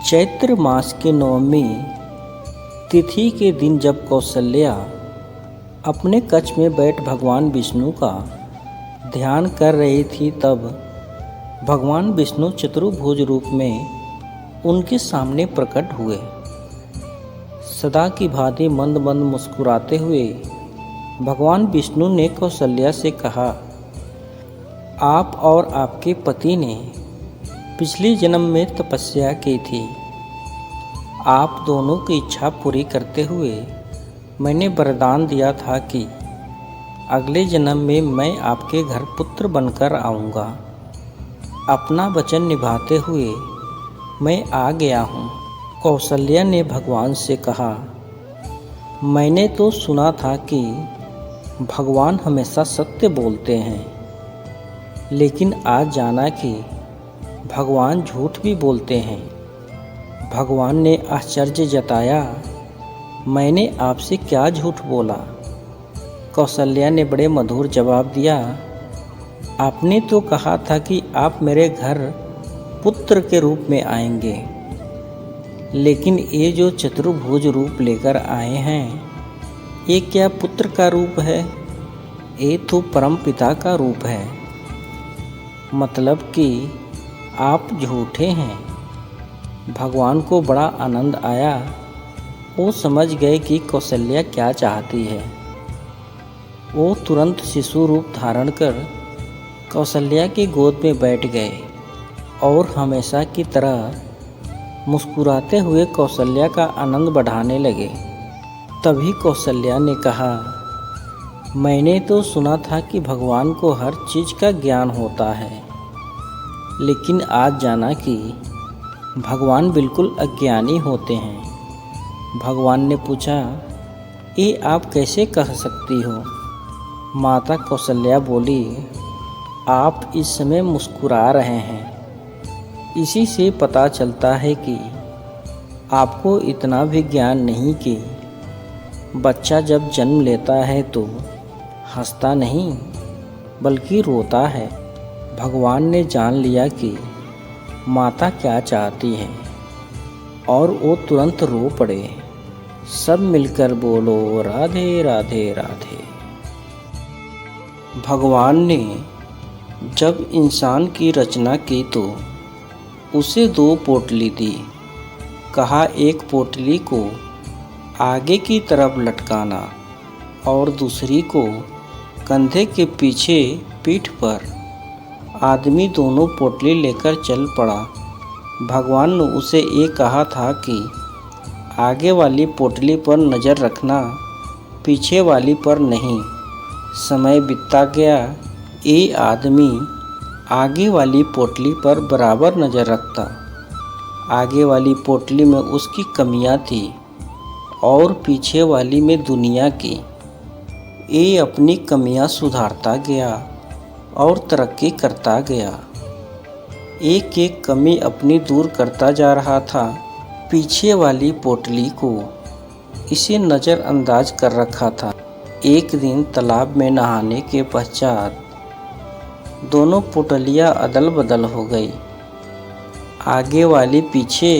चैत्र मास की नवमी तिथि के दिन जब कौसल्या अपने कक्ष में बैठ भगवान विष्णु का ध्यान कर रही थी, तब भगवान विष्णु चतुर्भुज रूप में उनके सामने प्रकट हुए। सदा की भांति मंद मंद मुस्कुराते हुए भगवान विष्णु ने कौसल्या से कहा, आप और आपके पति ने पिछले जन्म में तपस्या की थी। आप दोनों की इच्छा पूरी करते हुए मैंने वरदान दिया था कि अगले जन्म में मैं आपके घर पुत्र बनकर आऊँगा। अपना वचन निभाते हुए मैं आ गया हूँ। कौसल्या ने भगवान से कहा, मैंने तो सुना था कि भगवान हमेशा सत्य बोलते हैं, लेकिन आज जाना कि भगवान झूठ भी बोलते हैं। भगवान ने आश्चर्य जताया, मैंने आपसे क्या झूठ बोला? कौसल्या ने बड़े मधुर जवाब दिया, आपने तो कहा था कि आप मेरे घर पुत्र के रूप में आएंगे, लेकिन ये जो चतुर्भुज रूप लेकर आए हैं, ये क्या पुत्र का रूप है? ये तो परम पिता का रूप है। मतलब कि आप झूठे हैं। भगवान को बड़ा आनंद आया। वो समझ गए कि कौसल्या क्या चाहती है। वो तुरंत शिशु रूप धारण कर कौसल्या की गोद में बैठ गए और हमेशा की तरह मुस्कुराते हुए कौसल्या का आनंद बढ़ाने लगे। तभी कौसल्या ने कहा, मैंने तो सुना था कि भगवान को हर चीज़ का ज्ञान होता है, लेकिन आज जाना कि भगवान बिल्कुल अज्ञानी होते हैं। भगवान ने पूछा, ये आप कैसे कह सकती हो? माता कौसल्या बोली, आप इस समय मुस्कुरा रहे हैं, इसी से पता चलता है कि आपको इतना भी ज्ञान नहीं कि बच्चा जब जन्म लेता है तो हंसता नहीं बल्कि रोता है। भगवान ने जान लिया कि माता क्या चाहती है और वो तुरंत रो पड़े। सब मिलकर बोलो, राधे राधे राधे। भगवान ने जब इंसान की रचना की तो उसे 2 पोटली दी। कहा, एक पोटली को आगे की तरफ लटकाना और दूसरी को कंधे के पीछे पीठ पर। आदमी दोनों पोटली लेकर चल पड़ा। भगवान ने उसे ये कहा था कि आगे वाली पोटली पर नज़र रखना, पीछे वाली पर नहीं। समय बीतता गया। ये आदमी आगे वाली पोटली पर बराबर नज़र रखता। आगे वाली पोटली में उसकी कमियां थी और पीछे वाली में दुनिया की। ये अपनी कमियां सुधारता गया और तरक्की करता गया। एक एक कमी अपनी दूर करता जा रहा था। पीछे वाली पोटली को इसे नज़रअंदाज कर रखा था। एक दिन तालाब में नहाने के पश्चात दोनों पोटलियाँ अदल बदल हो गई। आगे वाली पीछे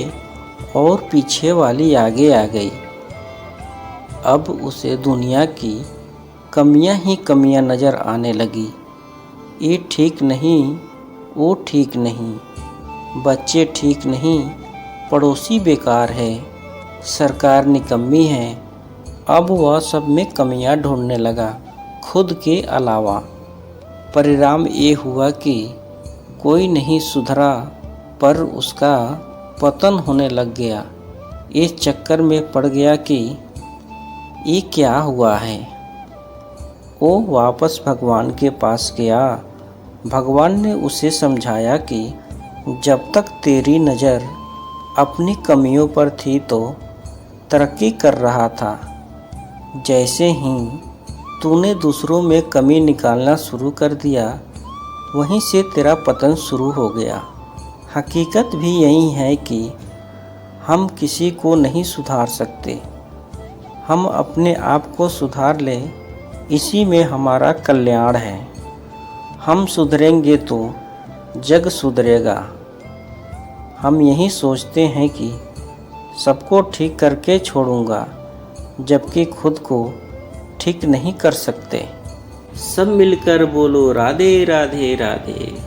और पीछे वाली आगे आ गई। अब उसे दुनिया की कमियां ही कमियां नज़र आने लगी। ये ठीक नहीं, वो ठीक नहीं, बच्चे ठीक नहीं, पड़ोसी बेकार है, सरकार निकम्मी है। अब वह सब में कमियां ढूंढने लगा, खुद के अलावा। परिणाम ये हुआ कि कोई नहीं सुधरा, पर उसका पतन होने लग गया। इस चक्कर में पड़ गया कि ये क्या हुआ है। वो वापस भगवान के पास गया। भगवान ने उसे समझाया कि जब तक तेरी नज़र अपनी कमियों पर थी तो तरक्की कर रहा था। जैसे ही तूने दूसरों में कमी निकालना शुरू कर दिया, वहीं से तेरा पतन शुरू हो गया। हकीकत भी यही है कि हम किसी को नहीं सुधार सकते। हम अपने आप को सुधार लें, इसी में हमारा कल्याण है। हम सुधरेंगे तो जग सुधरेगा। हम यही सोचते हैं कि सबको ठीक करके छोड़ूंगा, जबकि खुद को ठीक नहीं कर सकते। सब मिलकर बोलो राधे राधे राधे।